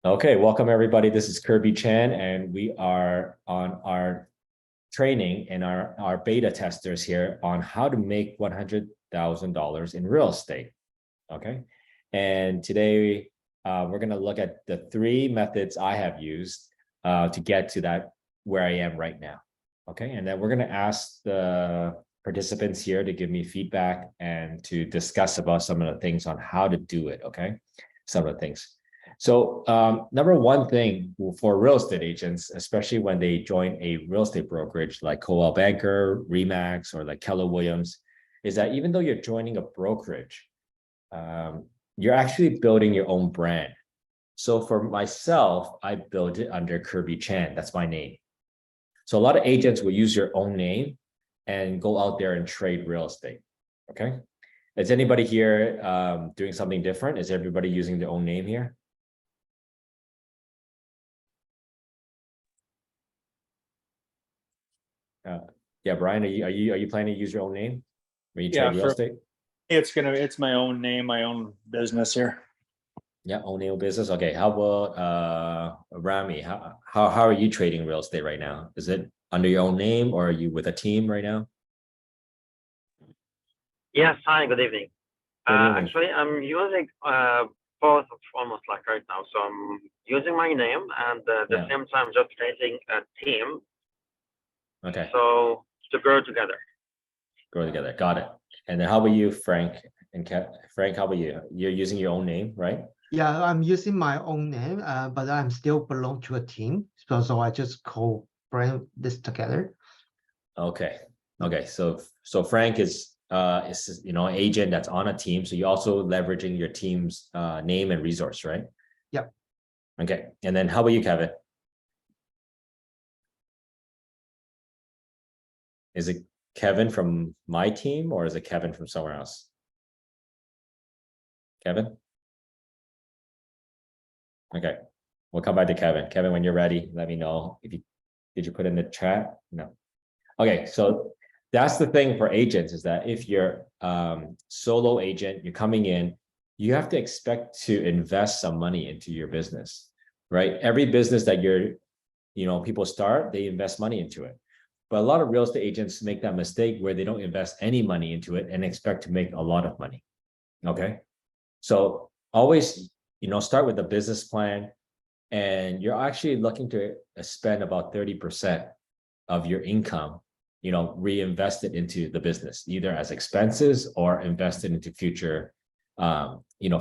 Okay, welcome everybody. This is Kirby Chan, and we are on our training and our beta testers here on how to make $100,000 in real estate. Okay, and today we're going to look at the three methods I have used to get to that where I am right now. Okay, and then we're going to ask the participants here to give me feedback and to discuss about some of the things on how to do it. Okay, some of the things. So number one thing for real estate agents, especially when they join a real estate brokerage like Coldwell Banker, Remax, or like Keller Williams, is that even though you're joining a brokerage, you're actually building your own brand. So for myself, I built it under Kirby Chan. That's my name. So a lot of agents will use your own name and go out there and trade real estate. Okay. Is anybody here doing something different? Is everybody using their own name here? Yeah, Brian, are you planning to use your own name when you Yeah, trade real estate? it's my own name, my own business here. Yeah, own name business. Okay, how about Rami? How are you trading real estate right now? Is it under your own name or are you with a team right now? Yes, hi, good evening. Good evening. Actually, I'm using both almost like right now. So I'm using my name and at the Yeah. same time just creating a team. Okay, So to grow together. grow together. Got it. And then how about you, Frank? And Frank, how about you? You're using your own name, right? Yeah, I'm using my own name, but I'm still belong to a team. So I just co-brand this together. Okay. Okay. So Frank is an agent that's on a team. So you're also leveraging your team's name and resource, right? Yep. Okay. And then how about you, Kevin? Is it Kevin from my team or is it Kevin from somewhere else? Kevin? Okay. We'll come back to Kevin. Kevin, when you're ready, let me know. Did you put in the chat? No. Okay, so that's the thing for agents is that if you're solo agent, you're coming in, you have to expect to invest some money into your business, right? Every business that people start, they invest money into it. But a lot of real estate agents make that mistake where they don't invest any money into it and expect to make a lot of money. Okay. So always, start with a business plan and you're actually looking to spend about 30% of your income, reinvest it into the business, either as expenses or invest it into future,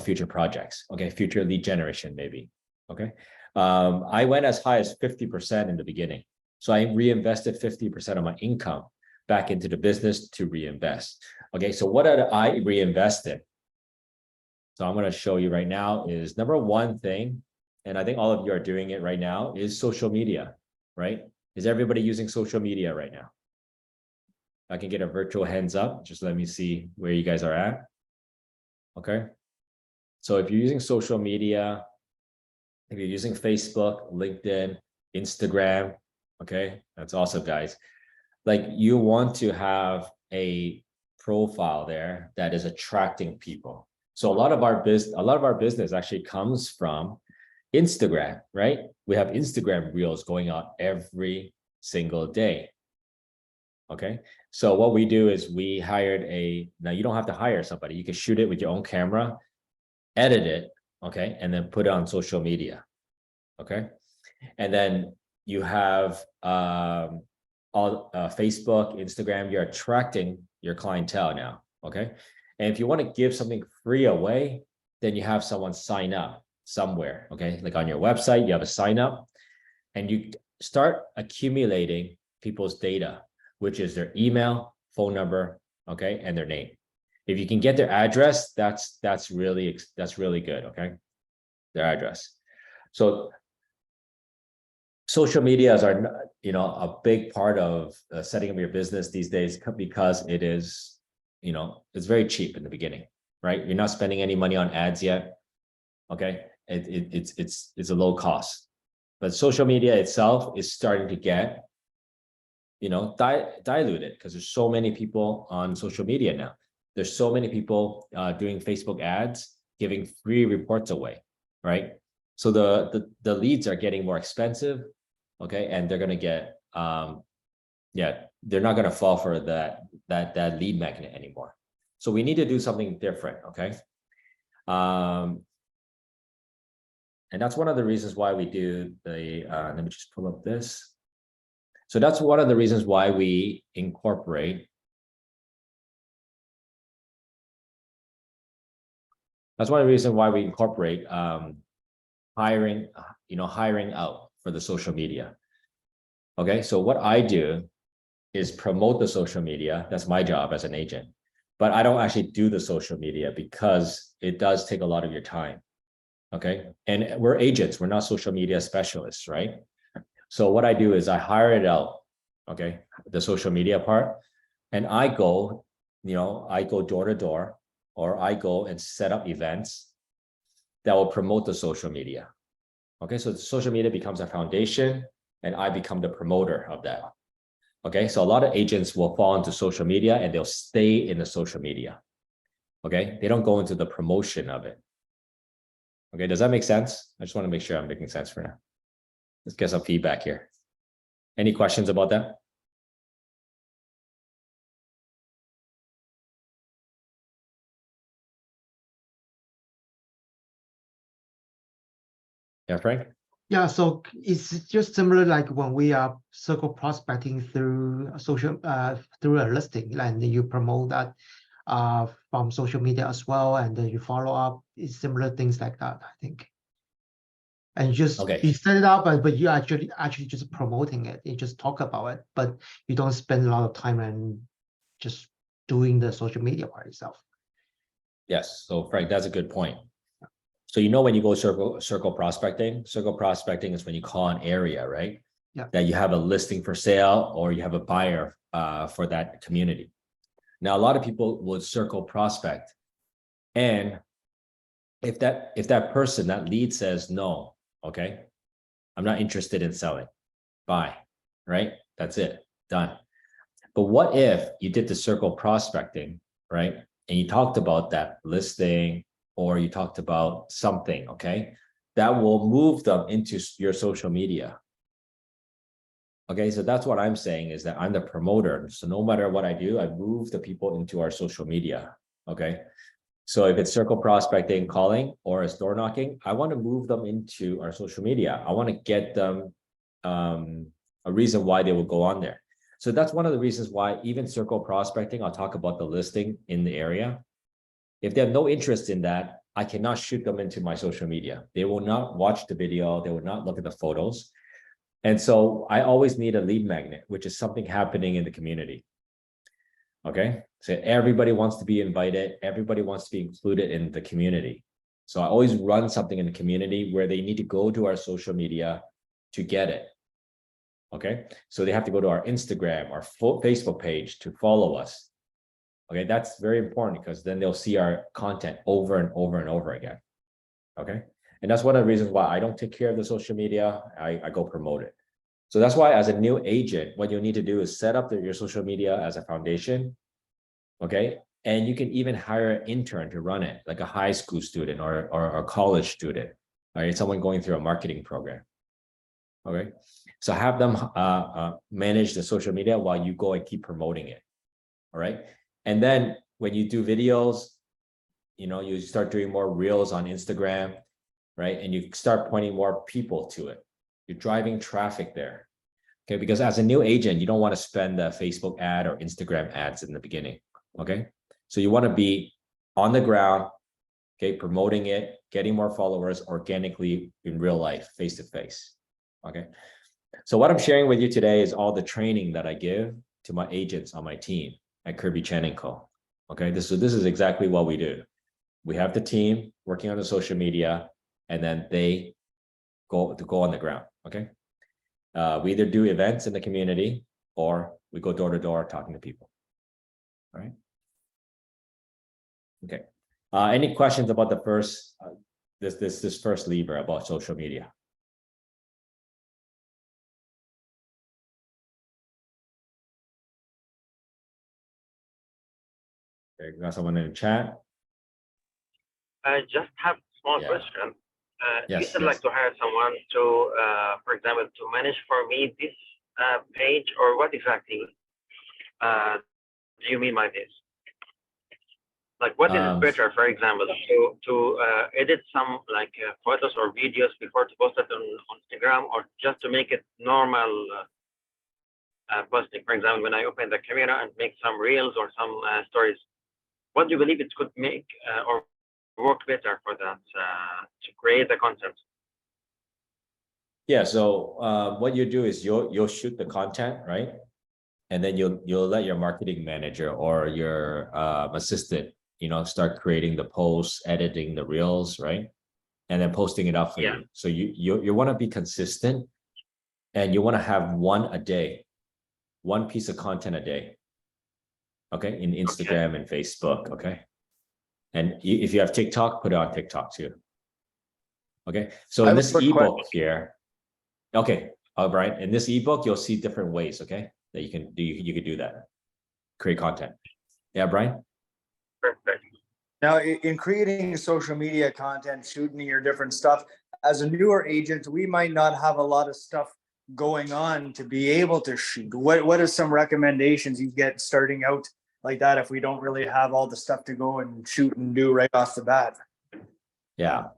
future projects. Okay. Future lead generation, maybe. Okay. I went as high as 50% in the beginning. So I reinvested 50% of my income back into the business to reinvest. Okay, so what did I reinvest in? So I'm going to show you right now is number one thing, and I think all of you are doing it right now, is social media, right? Is everybody using social media right now? I can get a virtual hands up. Just let me see where you guys are at. Okay. So if you're using social media, if you're using Facebook, LinkedIn, Instagram, okay, that's awesome, guys. Like you want to have a profile there that is attracting people. So a lot of our business actually comes from Instagram, right? We have Instagram reels going out every single day. Okay. So what we do is we hired now you don't have to hire somebody. You can shoot it with your own camera, edit it, okay, and then put it on social media. Okay. And then you have Facebook, Instagram, you're attracting your clientele now. Okay. And if you want to give something free away, then you have someone sign up somewhere. Okay. Like on your website, you have a sign up and you start accumulating people's data, which is their email, phone number, okay, and their name. If you can get their address, that's really good. Okay. Their address. So social medias are, a big part of setting up your business these days because it is, it's very cheap in the beginning, right? You're not spending any money on ads yet. Okay. It's a low cost, but social media itself is starting to get, diluted because there's so many people on social media now. There's so many people doing Facebook ads, giving free reports away, right? So the leads are getting more expensive, okay, and they're gonna get yeah, they're not gonna fall for that lead magnet anymore. So we need to do something different, okay? And that's one of the reasons why we do the let me just pull up this. So that's one of the reasons why we incorporate. That's one of the reasons why we incorporate hiring, hiring out for the social media. Okay, so what I do is promote the social media. That's my job as an agent. But I don't actually do the social media because it does take a lot of your time. Okay, and we're agents, we're not social media specialists, right? So what I do is I hire it out, okay, the social media part, and I go door to door, or I go and set up events that will promote the social media. Okay, so the social media becomes a foundation and I become the promoter of that. Okay, so a lot of agents will fall into social media and they'll stay in the social media. Okay, they don't go into the promotion of it. Okay, does that make sense? I just want to make sure I'm making sense for now. Let's get some feedback here. Any questions about that? Yeah, Frank? Yeah, so it's just similar like when we are circle prospecting through social through a listing, and you promote that from social media as well, and then you follow up. It's similar things like that, I think. And just Okay. you set it up, but you actually just promoting it. You just talk about it, but you don't spend a lot of time and just doing the social media part itself. Yes, so Frank, that's a good point. So when you go circle prospecting is when you call an area, right? Yeah. That you have a listing for sale or you have a buyer for that community. Now, a lot of people would circle prospect, and if that person, that lead says no, okay, I'm not interested in selling, bye, right? That's it, done. But what if you did the circle prospecting, right? And you talked about that listing, or you talked about something, okay, that will move them into your social media. Okay, so that's what I'm saying, is that I'm the promoter. So no matter what I do, I move the people into our social media. Okay, so if it's circle prospecting, calling, or it's door knocking, I want to move them into our social media. I want to get them a reason why they will go on there. So that's one of the reasons why even circle prospecting, I'll talk about the listing in the area. If they have no interest in that, I cannot shoot them into my social media. They will not watch the video. They will not look at the photos. And so I always need a lead magnet, which is something happening in the community. Okay, so everybody wants to be invited. Everybody wants to be included in the community. So I always run something in the community where they need to go to our social media to get it. Okay, so they have to go to our Instagram, our Facebook page to follow us. Okay, that's very important because then they'll see our content over and over and over again. Okay, and that's one of the reasons why I don't take care of the social media. I go promote it. So that's why as a new agent, what you need to do is set up your social media as a foundation. Okay, and you can even hire an intern to run it, like a high school student or a college student, right? Someone going through a marketing program. Okay, so have them manage the social media while you go and keep promoting it. All right, and then when you do videos, you start doing more reels on Instagram, right? And you start pointing more people to it. You're driving traffic there. Okay, because as a new agent, you don't want to spend a Facebook ad or Instagram ads in the beginning. Okay, so you want to be on the ground, okay, promoting it, getting more followers organically in real life, face to face. Okay, so what I'm sharing with you today is all the training that I give to my agents on my team at Kirby Chen & Co. Okay, this is exactly what we do. We have the team working on the social media, and then they go on the ground. Okay, we either do events in the community or we go door to door talking to people. All right. Okay. Any questions about the first this first lever about social media? Okay, got someone in the chat. I just have a small Yeah. question. You Yes, said yes. like to hire someone to, for example, to manage for me this page, or what exactly do you mean by this? Like, what is it Um, better, for example, to edit some like photos or videos before to post it on Instagram, or just to make it normal posting? For example, when I open the camera and make some reels or some stories, what do you believe it could make or work better for that to create the content? yeah, so what you do is you'll shoot the content, right? And then you'll let your marketing manager or your assistant, start creating the posts, editing the reels, right? And then posting it up for Yeah. you. So you want to be consistent, and you want to have one a day, one piece of content a day. Okay, in Instagram and Facebook. Okay, and if you have TikTok, put it on TikTok too. Okay, so I in have a this quick ebook here, okay, Brian, in this ebook, you'll see different ways, okay, that you can do. You can do that, create content. Yeah, Brian. Perfect. Now, in creating social media content, shooting your different stuff, as a newer agent, we might not have a lot of stuff going on to be able to shoot. What are some recommendations you get starting out like that if we don't really have all the stuff to go and shoot and do right off the bat? Yeah.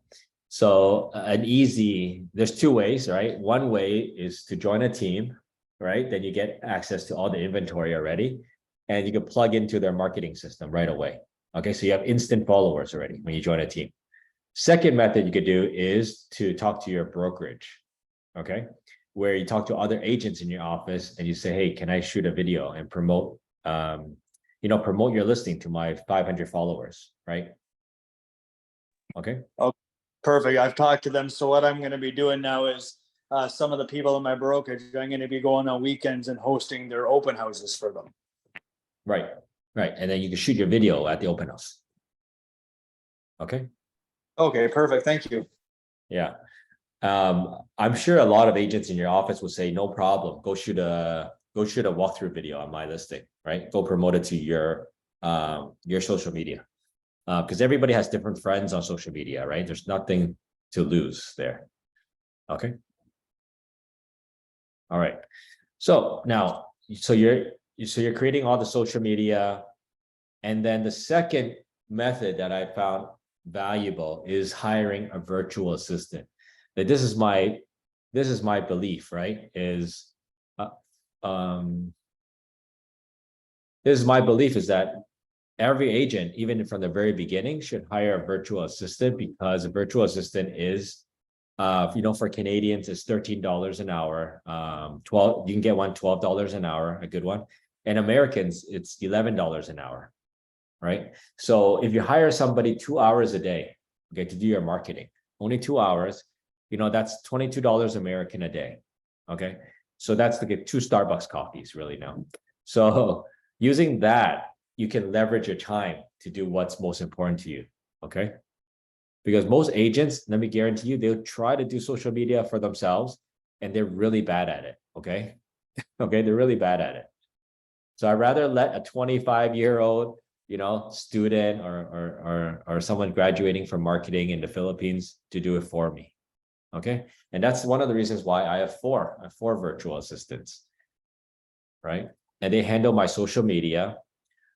So there's two ways, right? One way is to join a team, right? Then you get access to all the inventory already, and you can plug into their marketing system right away. Okay, so you have instant followers already when you join a team. Second method you could do is to talk to your brokerage, okay, where you talk to other agents in your office and you say, hey, can I shoot a video and promote your listing to my 500 followers, right? Okay. Perfect. I've talked to them. So what I'm going to be doing now is some of the people in my brokerage, I'm going to be going on weekends and hosting their open houses for them. Right. And then you can shoot your video at the open house. Okay. Okay, perfect. Thank you. Yeah. I'm sure a lot of agents in your office will say, no problem. Go shoot a walkthrough video on my listing, right? Go promote it to your social media. Because everybody has different friends on social media, right? There's nothing to lose there. Okay. All right. So now, you're creating all the social media, and then the second method that I found valuable is hiring a virtual assistant. That this is my belief, right? This is my belief is that every agent, even from the very beginning, should hire a virtual assistant, because a virtual assistant is, for Canadians, it's $13 an hour. You can get one $12 an hour, a good one. And Americans, it's $11 an hour, right? So if you hire somebody 2 hours a day, okay, to do your marketing, only 2 hours, that's $22 American a day. Okay, so that's to get 2 Starbucks coffees, really now. So using that, you can leverage your time to do what's most important to you. Okay, because most agents, let me guarantee you, they'll try to do social media for themselves, and they're really bad at it. Okay, they're really bad at it. So I'd rather let a 25-year-old, student or someone graduating from marketing in the Philippines to do it for me. Okay, and that's one of the reasons why I have four virtual assistants, right? And they handle my social media.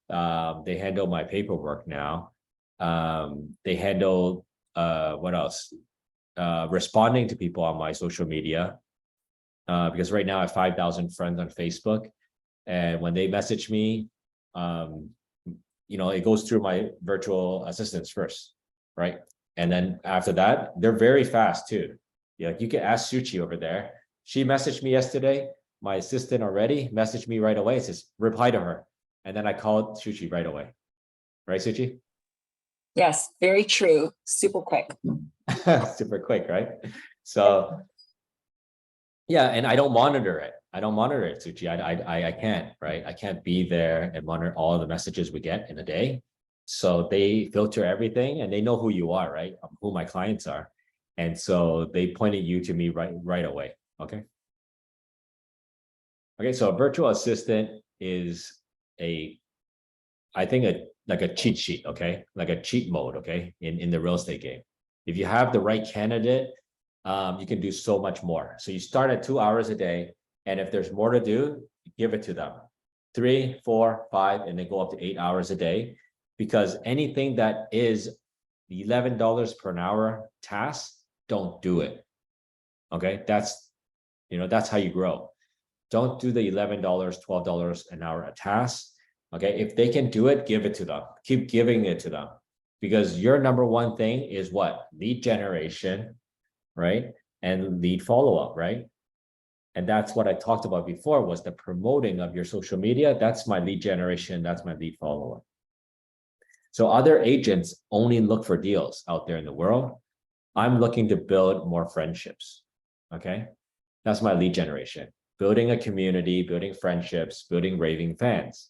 They handle my paperwork now. They handle what else? Responding to people on my social media. Because right now I have 5,000 friends on Facebook, and when they message me, it goes through my virtual assistants first, right? And then after that, they're very fast too. Yeah, you can ask Suchi over there. She messaged me yesterday. My assistant already messaged me right away. It says reply to her, and then I called Suchi right away. Right, Suchi? Yes, very true. Super quick. Super quick, right? So yeah, and I don't monitor it. Suchi. I can't, right? I can't be there and monitor all the messages we get in a day. So they filter everything, and they know who you are, right? Who my clients are. And so they pointed you to me right away. Okay. Okay, so a virtual assistant is I think like a cheat sheet, okay? Like a cheat mode, okay, in the real estate game. If you have the right candidate, you can do so much more. So you start at 2 hours a day, and if there's more to do, give it to them. 3, 4, 5, and then go up to 8 hours a day, because anything that is the $11 per hour task, don't do it. Okay, that's how you grow. Don't do the $11, $12 an hour a task. Okay, if they can do it, give it to them. Keep giving it to them, because your number one thing is what? Lead generation, right? And lead follow-up, right? And that's what I talked about before, was the promoting of your social media. That's my lead generation. That's my lead follow-up. So other agents only look for deals out there in the world. I'm looking to build more friendships. Okay, that's my lead generation. Building a community, building friendships, building raving fans.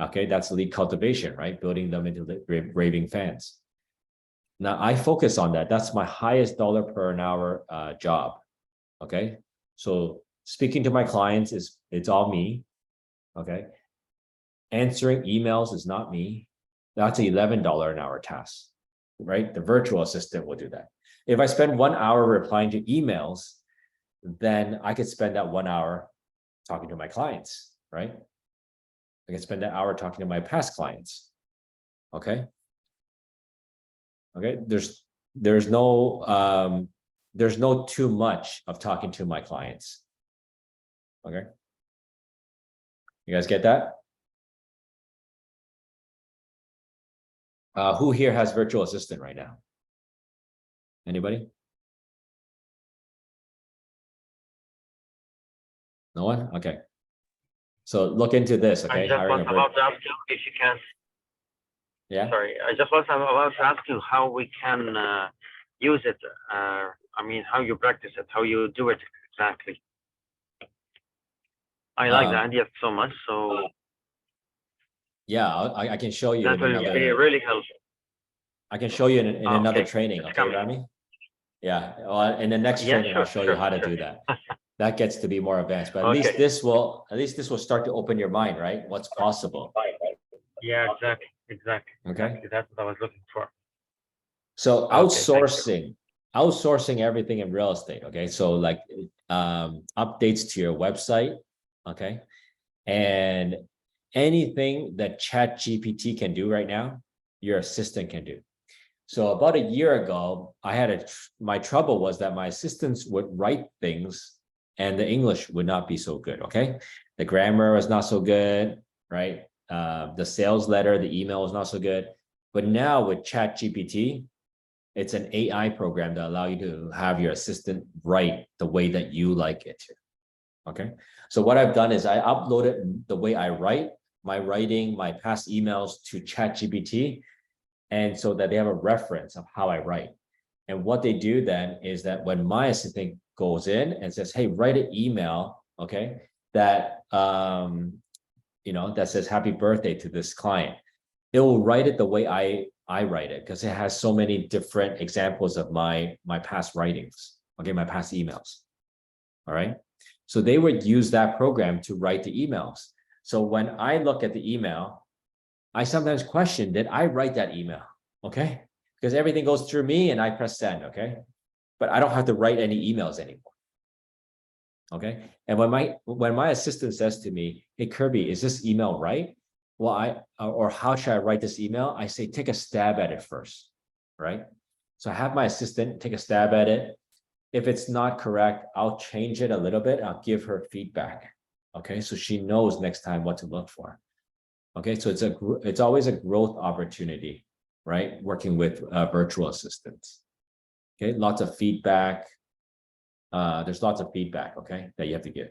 Okay, that's lead cultivation, right? Building them into raving fans. Now I focus on that. That's my highest dollar per an hour job. Okay, so speaking to my clients it's all me. Okay, answering emails is not me. That's an $11 an hour task, right? The virtual assistant will do that. If I spend 1 hour replying to emails, then I could spend that 1 hour talking to my clients, right? I can spend that hour talking to my past clients. Okay. Okay. There's no too much of talking to my clients. Okay. You guys get that? Who here has virtual assistant right now? Anybody? No one? Okay. So look into this, I okay? just Hiring was a about to ask you if you can. yeah. Sorry, I just was about to ask you how we can use it. I mean, how you practice it, how you do it exactly. I like the idea so much, so Yeah, I can show you that in will be another. really helpful. I can show you in another Okay, training, it's okay, coming. Rami? Yeah, well, in the next Yeah, training, I'll show you sure, how to sure. do that. That gets to be more advanced, but at Okay. least this will start to open your mind, right? What's possible. Yeah, exactly. Okay. Exactly. That's what I was looking for. So Okay, thank outsourcing everything in real estate. Okay, so like updates to your website. Okay, and anything that ChatGPT can do right now, your assistant can do. So about a year ago, I had my trouble was that my assistants would write things and the English would not be so good. Okay, the grammar was not so good, right? The sales letter, the email was not so good. But now with ChatGPT, it's an AI program that allow you to have your assistant write the way that you like it to. Okay, so what I've done is I uploaded the way I write, my writing, my past emails to ChatGPT, and so that they have a reference of how I write. And what they do then is that when my assistant goes in and says, "Hey, write an email," okay, that that says "Happy birthday" to this client, it will write it the way I write it, because it has so many different examples of my past writings, okay, my past emails. All right, so they would use that program to write the emails. So when I look at the email, I sometimes question, did I write that email? Okay, because everything goes through me and I press send. Okay, but I don't have to write any emails anymore. Okay, and when my assistant says to me, "Hey Kirby, is this email right?" Well, or how should I write this email? I say, take a stab at it first, right? So I have my assistant take a stab at it. If it's not correct, I'll change it a little bit. I'll give her feedback. Okay, so she knows next time what to look for. Okay, so it's always a growth opportunity, right? Working with virtual assistants. Okay, lots of feedback. There's lots of feedback, okay, that you have to give.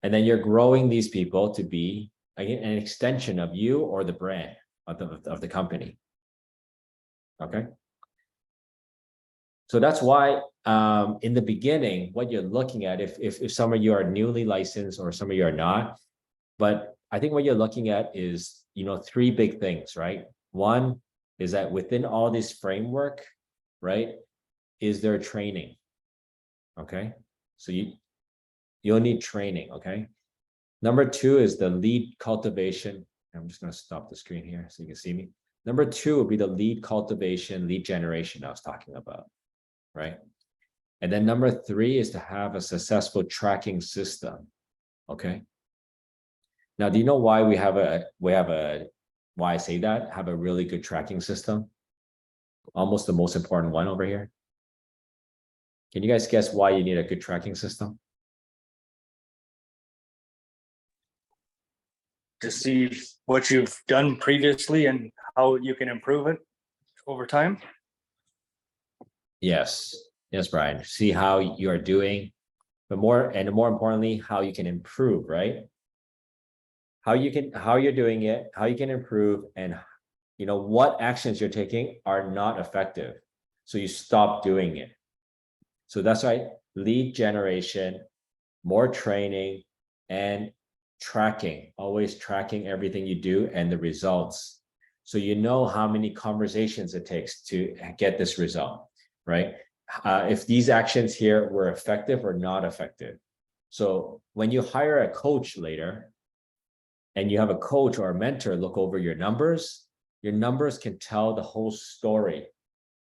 And then you're growing these people to be an extension of you or the brand of the company. Okay. So that's why in the beginning, what you're looking at, if some of you are newly licensed or some of you are not, but I think what you're looking at is, 3 big things, right? One is that within all this framework, right, is there training? Okay. So you'll need training. Okay. Number 2 is the lead cultivation. I'm just going to stop the screen here so you can see me. Number two would be the lead cultivation, lead generation I was talking about, right? And then number three is to have a successful tracking system. Okay. Now, do you know why why I say that? Have a really good tracking system? Almost the most important one over here. Can you guys guess why you need a good tracking system? To see what you've done previously and how you can improve it over time. Yes. Yes, Brian. See how you are doing, but more importantly, how you can improve, right? How you're doing it, how you can improve, and what actions you're taking are not effective. So you stop doing it. So that's why lead generation, more training, and tracking, always tracking everything you do and the results. So you know how many conversations it takes to get this result, right? If these actions here were effective or not effective. So when you hire a coach later, and you have a coach or a mentor look over your numbers can tell the whole story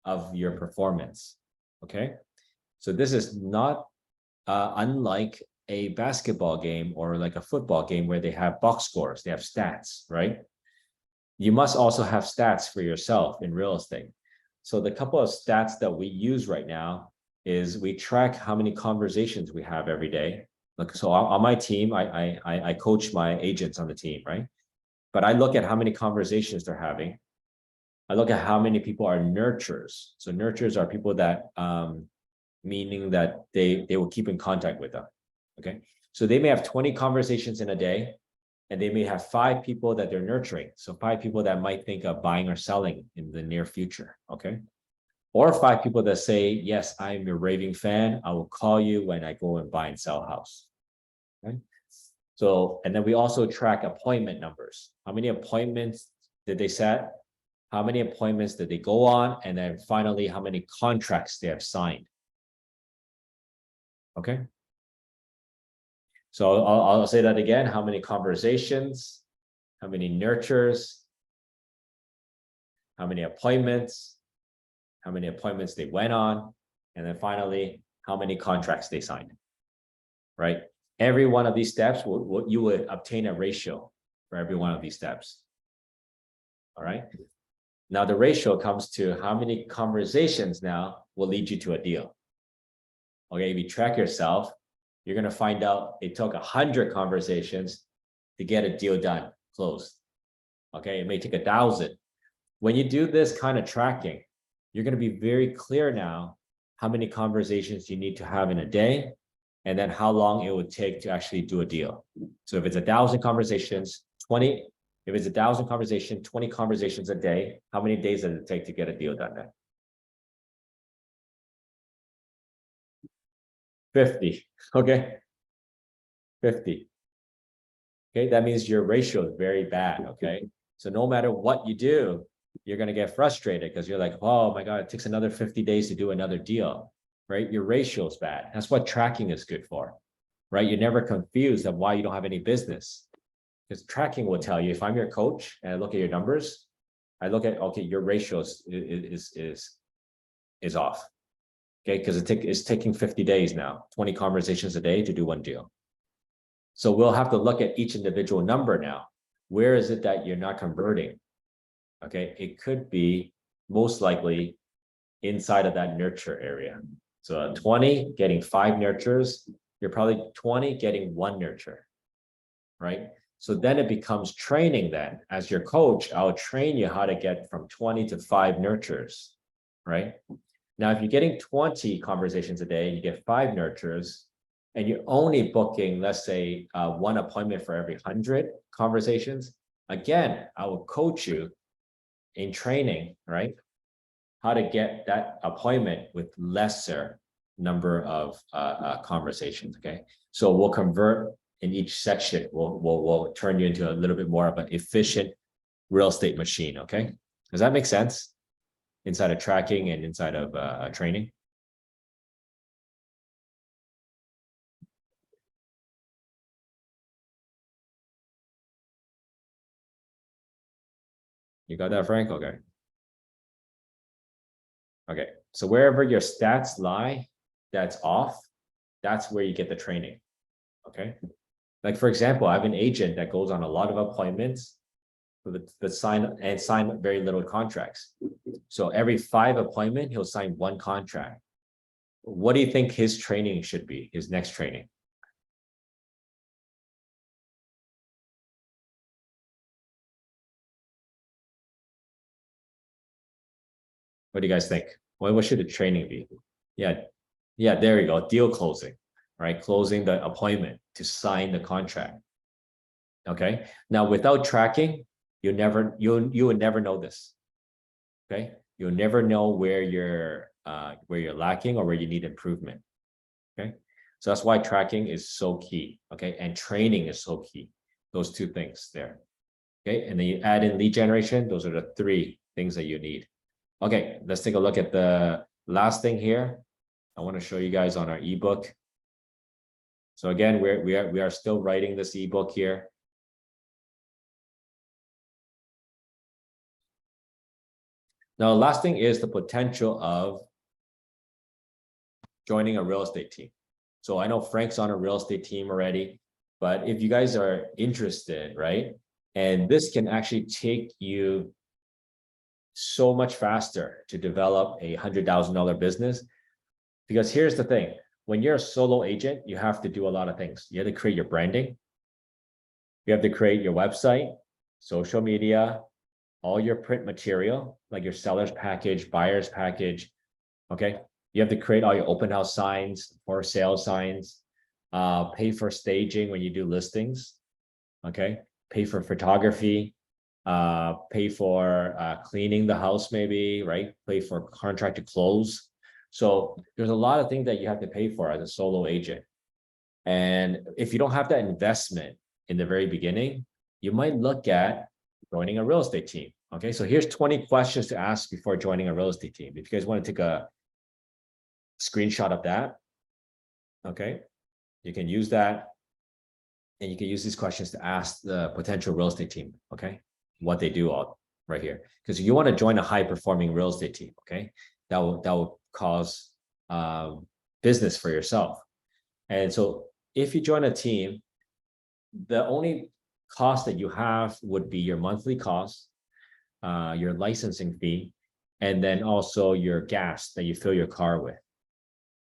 of your performance, okay? So this is not unlike a basketball game or like a football game where they have box scores, they have stats, right? You must also have stats for yourself in real estate. So the couple of stats that we use right now is we track how many conversations we have every day. Like, so on my team, I coach my agents on the team, right? But I look at how many conversations they're having. I look at how many people are nurturers. So nurturers are people that, meaning that they will keep in contact with them, okay? So they may have 20 conversations in a day, and they may have 5 people that they're nurturing. So 5 people that might think of buying or selling in the near future, okay? Or 5 people that say, yes, I'm your raving fan. I will call you when I go and buy and sell a house, right? So, and then we also track appointment numbers. How many appointments did they set? How many appointments did they go on? And then finally, how many contracts they have signed? Okay. So I'll say that again. How many conversations? How many nurtures? How many appointments? How many appointments they went on? And then finally, how many contracts they signed, right? Every one of these steps, you would obtain a ratio for every one of these steps. All right. Now the ratio comes to how many conversations now will lead you to a deal. Okay, if you track yourself, you're going to find out it took 100 conversations to get a deal done, closed. Okay, it may take 1,000. When you do this kind of tracking, you're going to be very clear now how many conversations you need to have in a day, and then how long it would take to actually do a deal. So if it's 1,000 conversations, 20, if it's 1,000 conversations, 20 conversations a day, how many days does it take to get a deal done then? 50, okay? 50. Okay, that means your ratio is very bad, okay? So no matter what you do, you're gonna get frustrated because you're like, oh my God, it takes another 50 days to do another deal, right? Your ratio is bad. That's what tracking is good for, right? You're never confused of why you don't have any business. Because tracking will tell you, if I'm your coach and I look at your numbers, I look at, okay, your ratio is off. Okay, because it's taking 50 days now, 20 conversations a day to do one deal. So we'll have to look at each individual number now. Where is it that you're not converting? Okay, it could be most likely inside of that nurture area. So 20 getting 5 nurtures, you're probably 20 getting 1 nurture, right? So then it becomes training then. As your coach, I'll train you how to get from 20 to 5 nurtures, right? Now, if you're getting 20 conversations a day, you get 5 nurtures, and you're only booking, let's say, 1 appointment for every 100 conversations, again, I will coach you in training, right? How to get that appointment with lesser number of conversations, okay? So we'll convert in each section. We'll turn you into a little bit more of an efficient real estate machine, okay? Does that make sense? Inside of tracking and inside of training? You got that, Frank? Okay. Okay, so wherever your stats lie, that's off, that's where you get the training. Okay. Like, for example, I have an agent that goes on a lot of appointments but sign very little contracts. So every 5 appointments, he'll sign 1 contract. What do you think his training should be, his next training? What do you guys think? What should the training be? Yeah, yeah, there you go. Deal closing, right? Closing the appointment to sign the contract. Okay. Now, without tracking, you would never know this. Okay. You'll never know where you're lacking or where you need improvement. Okay. So that's why tracking is so key. Okay. And training is so key. Those 2 things there. Okay. And then you add in lead generation. Those are the 3 things that you need. Okay. Let's take a look at the last thing here. I want to show you guys on our ebook. So again, we are still writing this ebook here. Now, the last thing is the potential of joining a real estate team. So I know Frank's on a real estate team already, but if you guys are interested, right? And this can actually take you so much faster to develop a $100,000 business. Because here's the thing, when you're a solo agent, you have to do a lot of things. You have to create your branding. You have to create your website, social media, all your print material, like your seller's package, buyer's package. Okay. You have to create all your open house signs, for sale signs, pay for staging when you do listings. Okay. Pay for photography, pay for cleaning the house, maybe, right? Pay for contract to close. So there's a lot of things that you have to pay for as a solo agent. And if you don't have that investment in the very beginning, you might look at joining a real estate team. Okay, so here's 20 questions to ask before joining a real estate team. If you guys want to take a screenshot of that, okay, you can use that. And you can use these questions to ask the potential real estate team, okay, what they do all right here. Because you want to join a high-performing real estate team, okay, that will cause business for yourself. And so if you join a team, the only cost that you have would be your monthly cost, your licensing fee, and then also your gas that you fill your car with.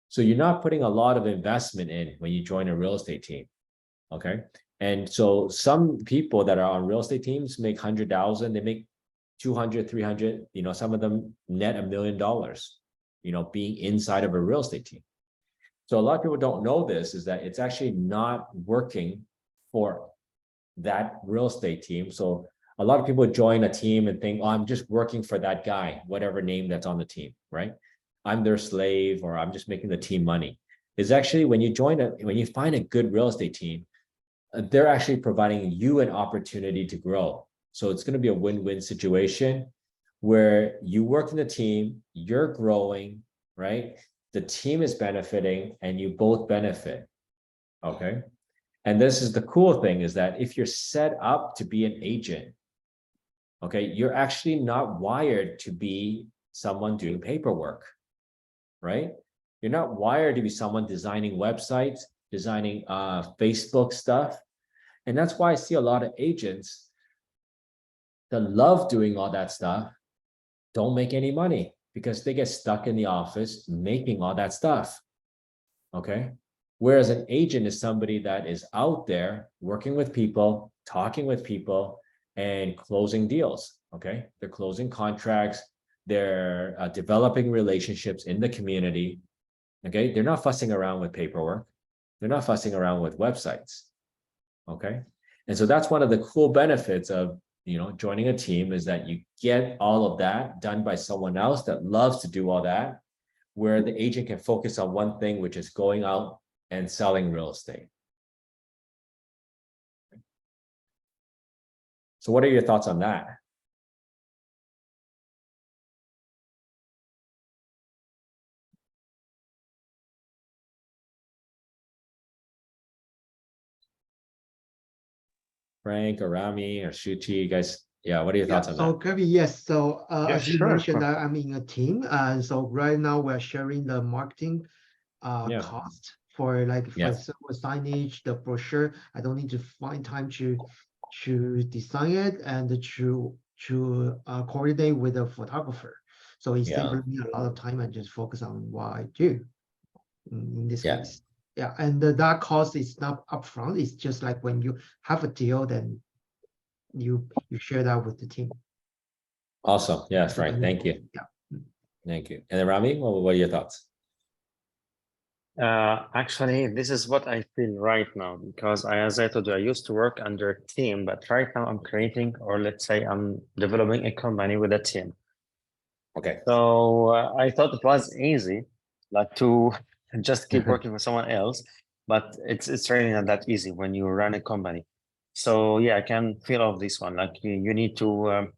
So you're not putting a lot of investment in when you join a real estate team. Okay. And so some people that are on real estate teams make 100,000, they make 200, 300, some of them net $1 million, being inside of a real estate team. So a lot of people don't know this, is that it's actually not working for that real estate team. So a lot of people join a team and think, oh, I'm just working for that guy, whatever name that's on the team, right? I'm their slave, or I'm just making the team money. It's actually when you find a good real estate team, they're actually providing you an opportunity to grow. So it's going to be a win-win situation where you work in the team, you're growing, right? The team is benefiting and you both benefit. Okay. And this is the cool thing, is that if you're set up to be an agent, okay, you're actually not wired to be someone doing paperwork, right? You're not wired to be someone designing websites, designing Facebook stuff. And that's why I see a lot of agents that love doing all that stuff don't make any money, because they get stuck in the office making all that stuff. Okay. Whereas an agent is somebody that is out there working with people, talking with people, and closing deals. Okay. They're closing contracts. They're developing relationships in the community. Okay. They're not fussing around with paperwork. They're not fussing around with websites. Okay. And so that's one of the cool benefits of, joining a team, is that you get all of that done by someone else that loves to do all that, where the agent can focus on one thing, which is going out and selling real estate. So what are your thoughts on that? Frank or Rami or Shuchi, you guys Yeah, what are your Yeah, thoughts on so that? Kirby, yes, so Yeah, as you sure. mentioned, I'm in a team, and so right now we're sharing the marketing Yeah. cost for like for Yeah. example signage, the brochure. I don't need to find time to design it and to coordinate with a photographer. So it Yeah. saves me a lot of time and just focus on what I do in this Yeah. case. Yeah, and that cost is not upfront. It's just like when you have a deal, then you share that with the team. Awesome. Yeah, So Frank. Thank you. Yeah. Thank you. And then Rami, what are your thoughts? Actually, this is what I feel right now because as I told you, I used to work under a team, but right now I'm creating, or let's say I'm developing a company with a team. Okay. So I thought it was easy, like to just keep working with someone else, but it's really not that easy when you run a company. So yeah, I can feel of this one. Like you need to,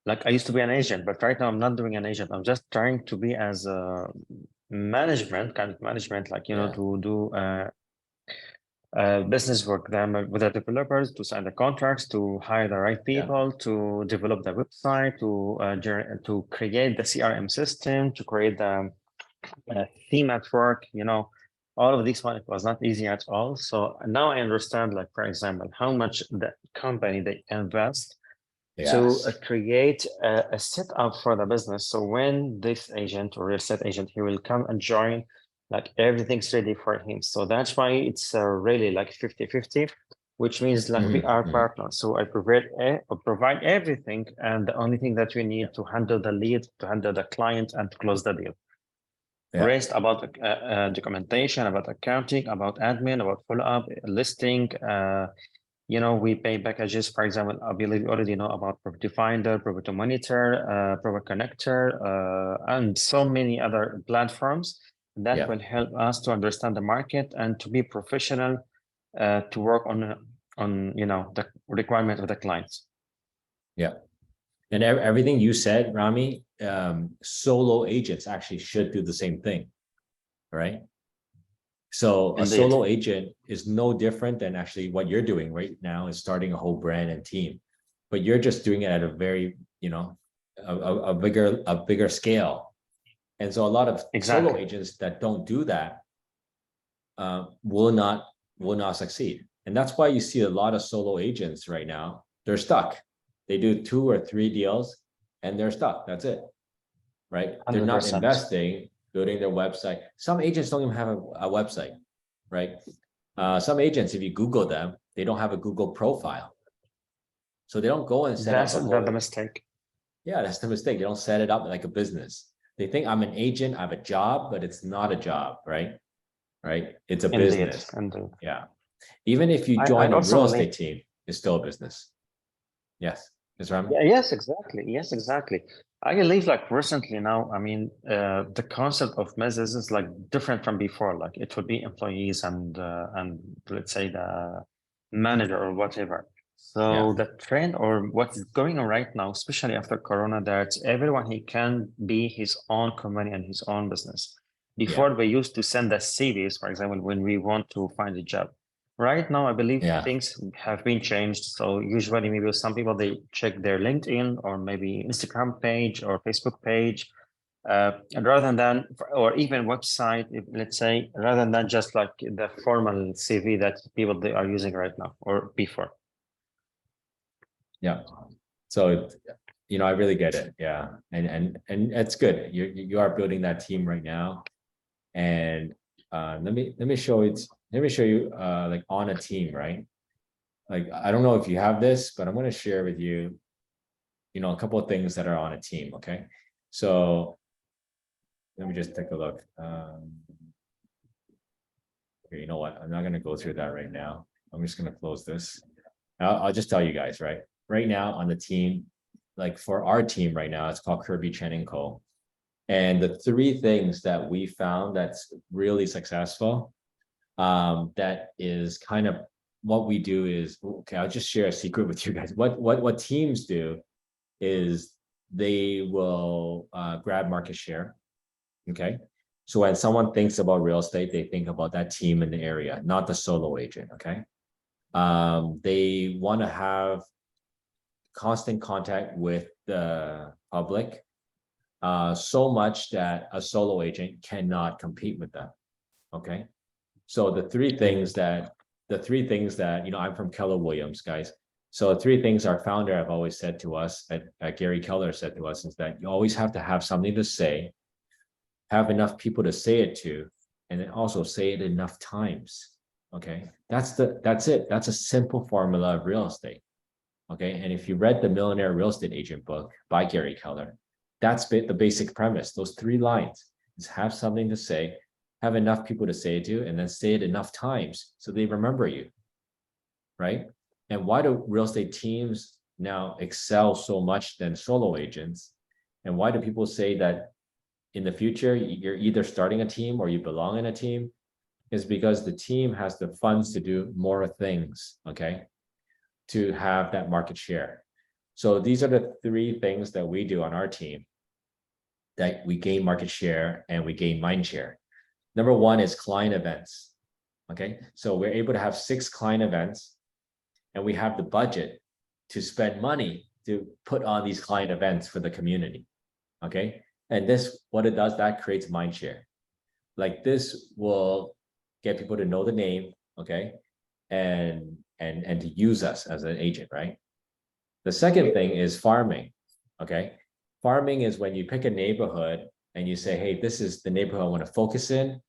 like I used to be an agent, but right now I'm not doing an agent. I'm just trying to be as a management, kind of management, like, you know, Yeah. to do business work them with the developers to sign the contracts, to hire the right Yeah. people, to develop the website, to create the CRM system, to create the theme at work. You know, all of this one, it was not easy at all. So now I understand, like for example, how much the company they invest to Yes. create a setup for the business. So when this agent or real estate agent, he will come and join, like everything's ready for him. So that's why it's really like 50-50, which means like we Mhm, are mhm. partners. So I provide everything. And the only thing that we need to handle the lead, to handle the client and to close the deal. Yeah. Rest about documentation, about accounting, about admin, about follow-up, listing, you know, we pay packages. For example, I believe you already know about Property Finder, Property Monitor, Property Connector, and so many other platforms that Yeah. will help us to understand the market and to be professional, to work on you know the requirement of the clients. Yeah. And everything you said, Rami, solo agents actually should do the same thing, right? So a Indeed. solo agent is no different than actually what you're doing right now is starting a whole brand and team, but you're just doing it at a very, you know, a bigger scale. And so a lot of solo Exactly. agents that don't do that will not succeed. And that's why you see a lot of solo agents right now, they're stuck. They do 2 or 3 deals and they're stuck. That's it. Right? They're not 100%. investing, building their website. Some agents don't even have a website, right? Some agents, if you Google them, they don't have a Google profile. So they don't go and set That's up a whole, the mistake. yeah, that's the mistake. They don't set it up like a business. They think I'm an agent, I have a job, but it's not a job, right? Right? It's a Indeed. business. Indeed. Yeah. Even if you I join a also real believe- estate team, it's still a business. Yes. Ms. Rami? Yeah, yes, exactly. Yes, exactly. I believe like recently now, I mean, the concept of business is like different from before. Like it would be employees and let's say the manager or whatever. So Yeah. the trend or what's going on right now, especially after Corona, that everyone he can be his own company and his own business. Before we used to send the CVs, for example, when we want to find a job. Right now, I believe Yeah. things have been changed. So usually maybe some people, they check their LinkedIn or maybe Instagram page or Facebook page, and rather than, or even website, let's say, rather than just like the formal CV that people they are using right now or before. Yeah. So, you know, I really get it. Yeah. And it's good. You are building that team right now. And let me show you like on a team, right? Like, I don't know if you have this, but I'm going to share with you, you know, a couple of things that are on a team. Okay. So let me just take a look. Okay, you know what? I'm not going to go through that right now. I'm just going to close this. I'll just tell you guys, right? Right now on the team, like for our team right now, it's called Kirby Chen & Co. And the 3 things that we found that's really successful, that is kind of what we do is, okay, I'll just share a secret with you guys. What teams do is they will grab market share. Okay. So when someone thinks about real estate, they think about that team in the area, not the solo agent. Okay. They want to have constant contact with the public, so much that a solo agent cannot compete with them. Okay, so the three things that I'm from Keller Williams, guys. So the three things our founder have always said to us, Gary Keller said to us, is that you always have to have something to say, have enough people to say it to, and then also say it enough times. Okay, that's it. That's a simple formula of real estate. Okay, and if you read the Millionaire Real Estate Agent book by Gary Keller, that's the basic premise. Those 3 lines is have something to say, have enough people to say it to, and then say it enough times so they remember you, right? And why do real estate teams now excel so much than solo agents? And why do people say that in the future, you're either starting a team or you belong in a team? Is because the team has the funds to do more things, okay? To have that market share. So these are the 3 things that we do on our team that we gain market share and we gain mind share. Number 1 is client events. Okay, so we're able to have 6 client events, and we have the budget to spend money to put on these client events for the community. Okay, and this, what it does, that creates mind share. Like this will get people to know the name, okay, and to use us as an agent, right? The second thing is farming. Okay, farming is when you pick a neighborhood and you say, hey, this is the neighborhood I want to focus in.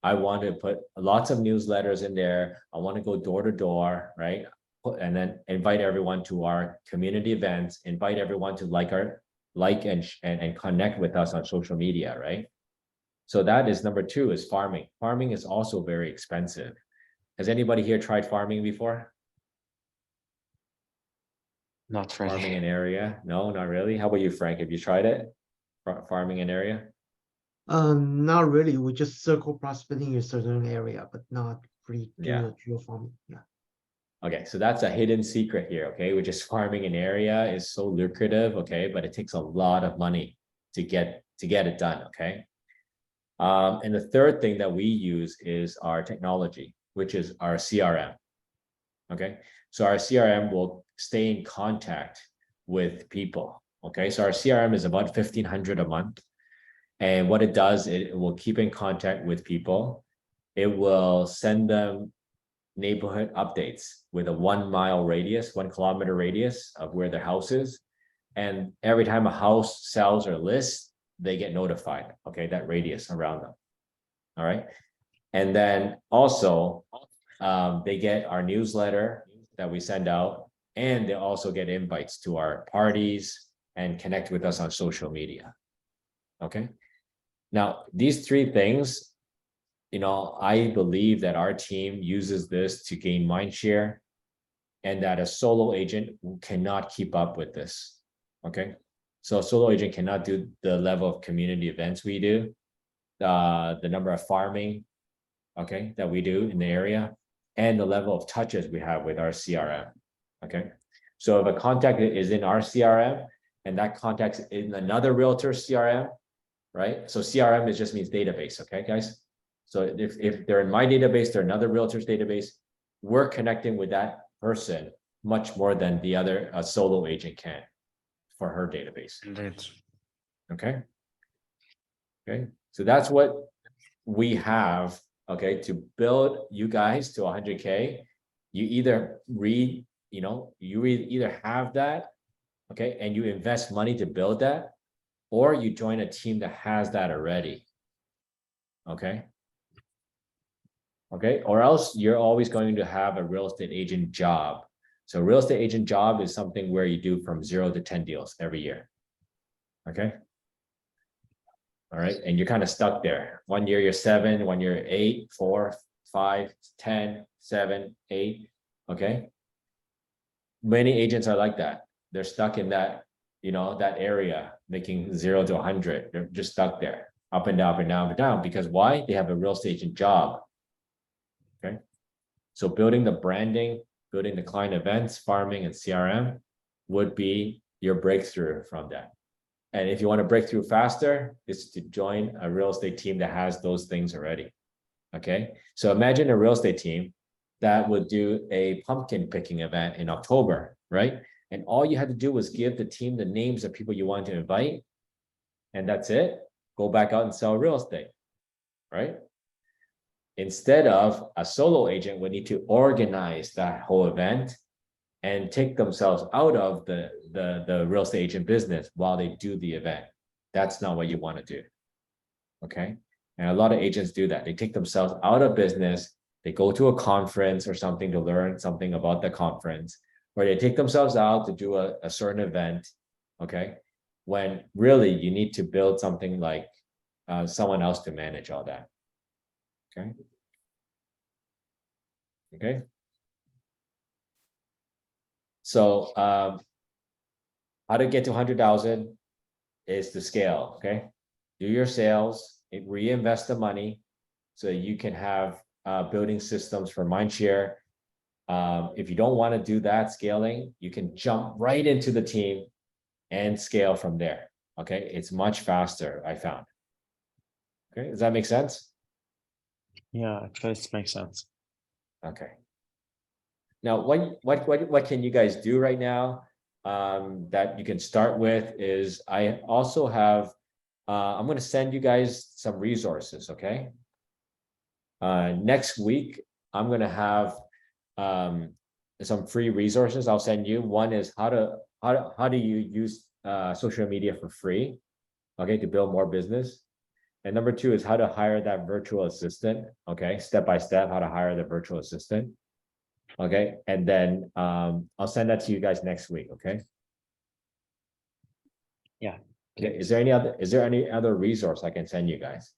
I want to put lots of newsletters in there. I want to go door to door, right? And then invite everyone to our community events, invite everyone to like and connect with us on social media, right? So that is number 2 is farming. Farming is also very expensive. Has anybody here tried farming before? Not really. Farming an area? No, not really. How about you, Frank? Have you tried it? Farming an area? Not really. We just circle prospecting in a certain area, but not really doing Yeah. a geo farming. Yeah. Okay, so that's a hidden secret here, okay? Which is farming an area is so lucrative, okay, but it takes a lot of money to get it done, okay? And the third thing that we use is our technology, which is our CRM. Okay, so our CRM will stay in contact with people. Okay, so our CRM is about 1,500 a month. And what it does, it will keep in contact with people. It will send them neighborhood updates with a 1 mile radius, 1 kilometer radius of where their house is. And every time a house sells or lists, they get notified, okay, that radius around them. All right. And then also they get our newsletter that we send out, and they also get invites to our parties and connect with us on social media. Okay. Now, these 3 things, you know, I believe that our team uses this to gain mind share, and that a solo agent cannot keep up with this. Okay. So a solo agent cannot do the level of community events we do, the number of farming, okay, that we do in the area, and the level of touches we have with our CRM. Okay. So if a contact is in our CRM and that contact's in another realtor CRM, right? So CRM is just means database, okay, guys? So if they're in my database, they're another realtor's database, we're connecting with that person much more than the other solo agent can for her database. Indeed. Okay. Okay. So that's what we have, okay, to build you guys to 100K. You either either have that, okay, and you invest money to build that, or you join a team that has that already. Okay. Okay, or else you're always going to have a real estate agent job. So real estate agent job is something where you do from 0 to 10 deals every year. Okay. All right, and you're kind of stuck there. 1 year you're 7, 1 year 8, 4, 5, 10, 7, 8. Okay. Many agents are like that. They're stuck in that, that area, making 0 to 100. They're just stuck there, up and down, up and down, up and down. Because why? They have a real estate agent job. Okay. So building the branding, building the client events, farming, and CRM would be your breakthrough from that. And if you want to break through faster, is to join a real estate team that has those things already. Okay. So imagine a real estate team that would do a pumpkin picking event in October, right? And all you had to do was give the team the names of people you want to invite. And that's it. Go back out and sell real estate, right? Instead of a solo agent would need to organize that whole event and take themselves out of the real estate agent business while they do the event. That's not what you want to do. Okay. And a lot of agents do that. They take themselves out of business. They go to a conference or something to learn something about the conference, or they take themselves out to do a certain event. Okay. When really you need to build something like someone else to manage all that. Okay. Okay. So how to get to 100,000 is to scale. Okay. Do your sales, reinvest the money so you can have building systems for mindshare. If you don't want to do that scaling, you can jump right into the team and scale from there. Okay. It's much faster, I found. Okay. Does that make sense? Yeah, actually, it makes sense. Okay. Now, what can you guys do right now that you can start with is I also have, I'm going to send you guys some resources, okay? Next week, I'm going to have some free resources I'll send you. One is how do you use social media for free, okay, to build more business. And number two is how to hire that virtual assistant, okay, step by step, how to hire the virtual assistant. Okay, and then I'll send that to you guys next week, okay? Yeah. Okay, is there any other resource I can send you guys?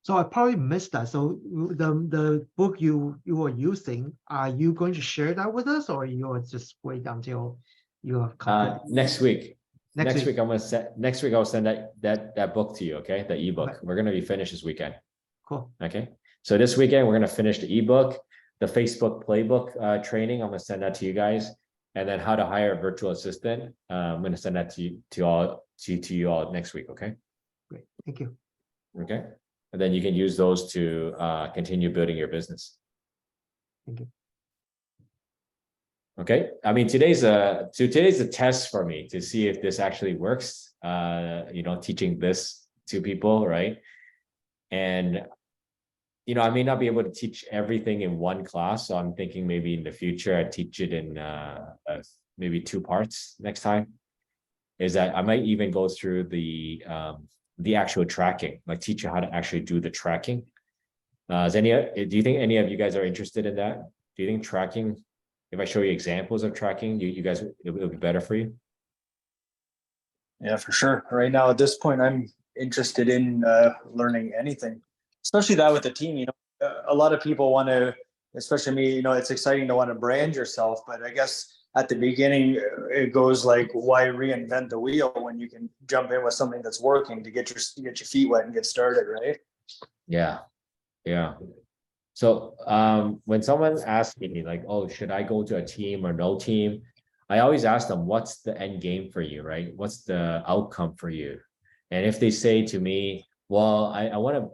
So I probably missed that. So the book you were using, are you going to share that with us, or you are just wait until you have completed? Next week. Next week week. I'm gonna send. Next week I'll send that book to you. Okay, the ebook. Okay. We're gonna be finished this weekend. Cool. Okay, so this weekend we're gonna finish the ebook, the Facebook playbook training. I'm gonna send that to you guys, and then how to hire a virtual assistant. I'm gonna send that to you all next week. Okay. Great. Thank you. Okay, and then you can use those to continue building your business. Thank you. Okay, I mean today's a test for me to see if this actually works. Teaching this to people, right? And I may not be able to teach everything in one class, so I'm thinking maybe in the future I teach it in maybe 2 parts next time. Is that I might even go through the actual tracking, like teach you how to actually do the tracking. Do you think any of you guys are interested in that? Do you think tracking, if I show you examples of tracking, you guys, it'll be better for you? Yeah, for sure. Right now, at this point, I'm interested in learning anything, especially that with the team. A lot of people want to, especially me, it's exciting to want to brand yourself, but I guess at the beginning, it goes like, why reinvent the wheel when you can jump in with something that's working to get your feet wet and get started, right? Yeah. So when someone asks me like, oh, should I go to a team or no team? I always ask them, what's the end game for you, right? What's the outcome for you? And if they say to me, well, I want to,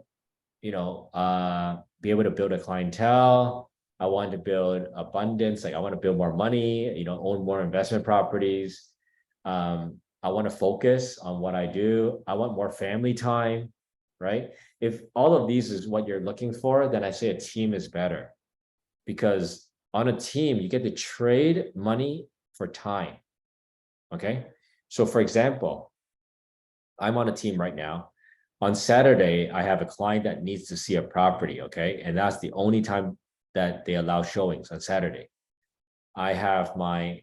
be able to build a clientele. I want to build abundance. Like I want to build more money, own more investment properties. I want to focus on what I do. I want more family time, right? If all of these is what you're looking for, then I say a team is better, because on a team, you get to trade money for time. Okay. So for example, I'm on a team right now. On Saturday, I have a client that needs to see a property. Okay. And that's the only time that they allow showings, on Saturday. I have my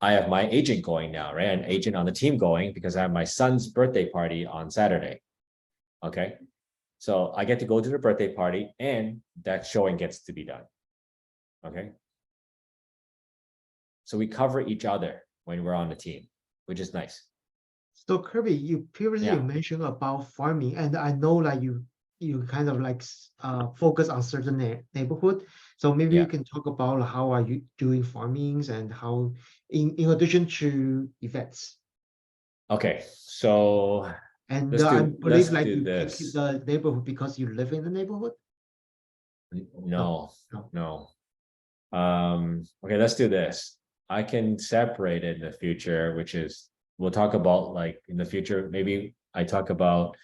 agent going now, right? An agent on the team going, because I have my son's birthday party on Saturday. Okay. So I get to go to the birthday party and that showing gets to be done. Okay. So we cover each other when we're on the team, which is nice. So Kirby, you previously mentioned about farming, and I know like you kind of like focus on certain neighborhood. So maybe you can talk about how are you doing farmings and how in addition to events. Okay, so and let's I believe like do you this. pick the neighborhood because you live in the neighborhood. No, no. no. Okay, let's do this. I can separate it in the future, which is, we'll talk about like in the future, maybe I talk about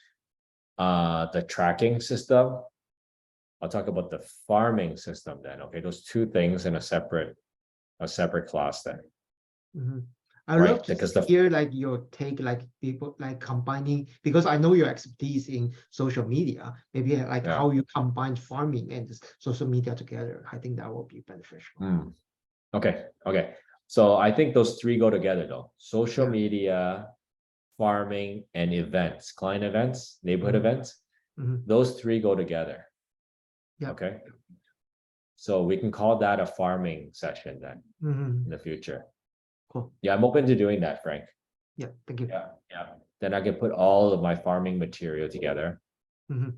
the tracking system. I'll talk about the farming system then, okay, those two things in a separate class then. Mhm. I Right, love to because the- hear like your take, like people like combining, because I know your expertise in social media, maybe like Yeah. how you combine farming and social media together. I think that will be beneficial. Hmm. Okay, okay. So I think those three go together though. Social Yeah. media, farming, and events, client events, neighborhood Mhm. events. Mhm. Those three go together. Yeah. Okay. So we can call that a farming session then Mhm. in the future. Cool. Yeah, I'm open to doing that, Frank. Yeah, thank you. Yeah, yeah. Then I can put all of my farming material together. Mhm.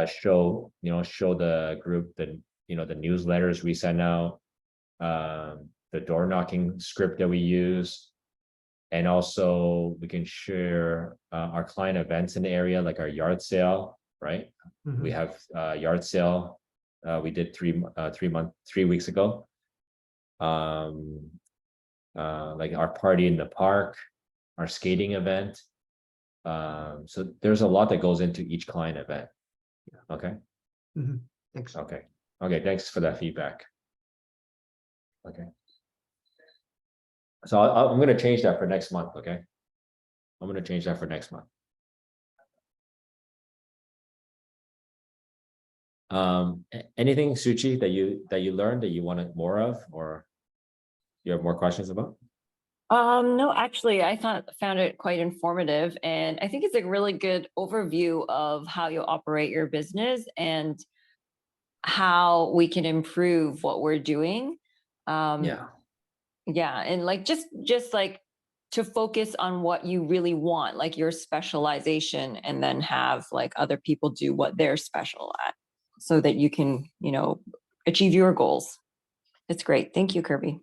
Show the group the the newsletters we send out, the door knocking script that we use, and also we can share our client events in the area, like our yard sale, right? We Mhm. have yard sale. We did 3 weeks ago. Like our party in the park, our skating event. So there's a lot that goes into each client event. Okay. Mhm. Thanks. Okay. Okay. Thanks for that feedback. Okay. So I'm going to change that for next month. Okay. I'm going to change that for next month. Anything, Suchi, that you learned that you wanted more of, or you have more questions about? No, actually, found it quite informative, and I think it's a really good overview of how you operate your business and how we can improve what we're doing. Yeah. Yeah, and like just like to focus on what you really want, like your specialization, and then have like other people do what they're special at, so that you can, achieve your goals. It's great. Thank you, Kirby.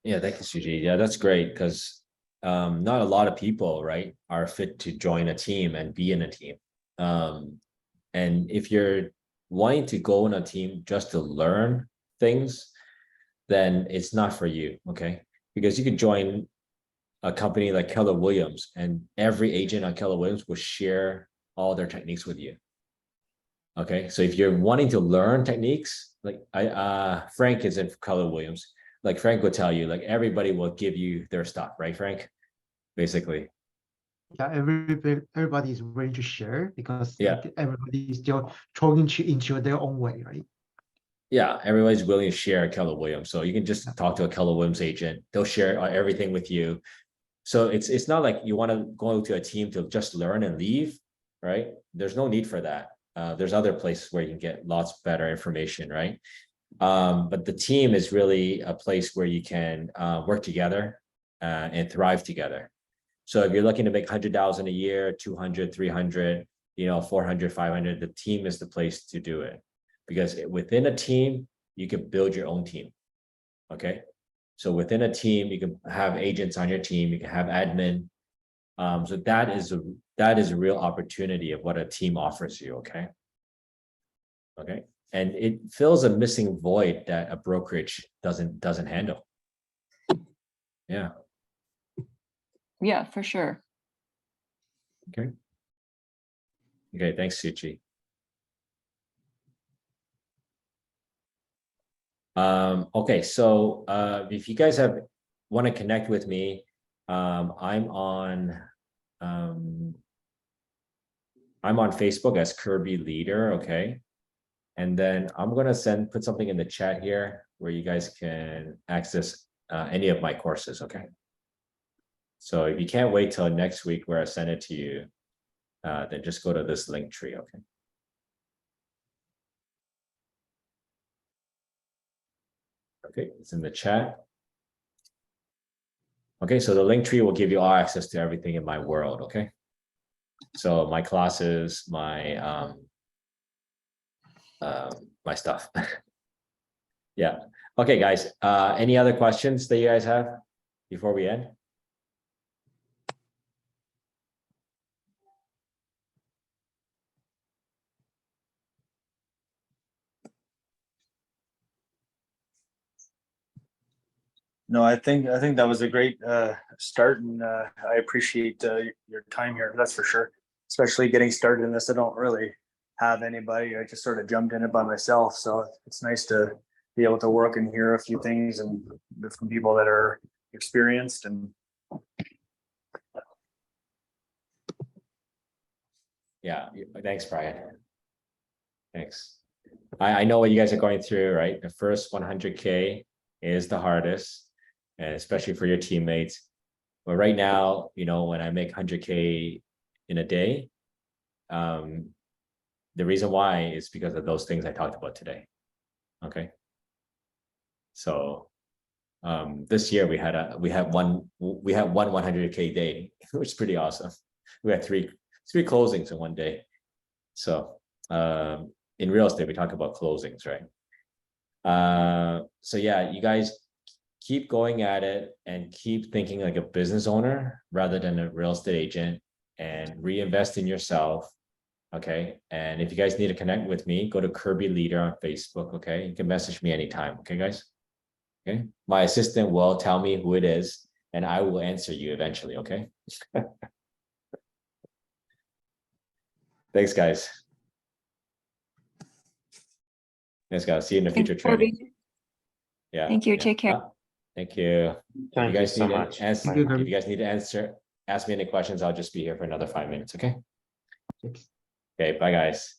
Yeah. Thank you, Suji. Yeah, that's great because not a lot of people, right, are fit to join a team and be in a team. And if you're wanting to go in a team just to learn things, then it's not for you. Okay. Because you could join a company like Keller Williams, and every agent on Keller Williams will share all their techniques with you. Okay. So if you're wanting to learn techniques, like Frank is in Keller Williams, like Frank will tell you, like everybody will give you their stuff, right, Frank? Basically. Yeah, everybody is willing to share because Yeah. like everybody is still trying to into their own way, right? Yeah, everybody's willing to share a Keller Williams. So you can just talk to a Keller Williams agent. They'll share everything with you. So it's not like you want to go to a team to just learn and leave, right? There's no need for that. There's other places where you can get lots better information, right? But the team is really a place where you can work together and thrive together. So if you're looking to make 100,000 a year, 200, 300, 400, 500, the team is the place to do it. Because within a team, you can build your own team. Okay. So within a team, you can have agents on your team, you can have admin. So that is a real opportunity of what a team offers you. Okay. Okay. And it fills a missing void that a brokerage doesn't handle. Yeah. Yeah, for sure. Okay. Okay. Thanks, Suchi. Okay, so if you guys want to connect with me, I'm on Facebook as Kirby Leader, okay? And then I'm gonna put something in the chat here where you guys can access any of my courses, okay? So if you can't wait till next week where I send it to you, then just go to this link tree, okay? Okay, it's in the chat. Okay, so the link tree will give you all access to everything in my world, okay? So my classes, my my stuff. Yeah. Okay, guys. Any other questions that you guys have before we end? No, I think that was a great start, and I appreciate your time here. That's for sure. Especially getting started in this. I don't really have anybody. I just sort of jumped in it by myself. So it's nice to be able to work and hear a few things and from people that are experienced and Yeah, thanks, Brian. Thanks. I know what you guys are going through, right? The first 100K is the hardest, and especially for your teammates. But right now, you know, when I make 100K in a day, the reason why is because of those things I talked about today. Okay. So this year we had one 100K day, which is pretty awesome. We had three closings in one day. So in real estate, we talk about closings, right? So yeah, you guys keep going at it and keep thinking like a business owner rather than a real estate agent, and reinvest in yourself. Okay. And if you guys need to connect with me, go to Kirby Leader on Facebook. Okay. You can message me anytime. Okay, guys. Okay. My assistant will tell me who it is and I will answer you eventually. Okay. Thanks, guys. Thanks, guys. See you in the future training. Yeah. Thank you. yeah. Take care. Thank you. Thank you so need to much. answer, Thank you, if you guys need to ask me any questions, I'll just be here for another 5 minutes. Okay. Thanks. Okay. Bye, guys.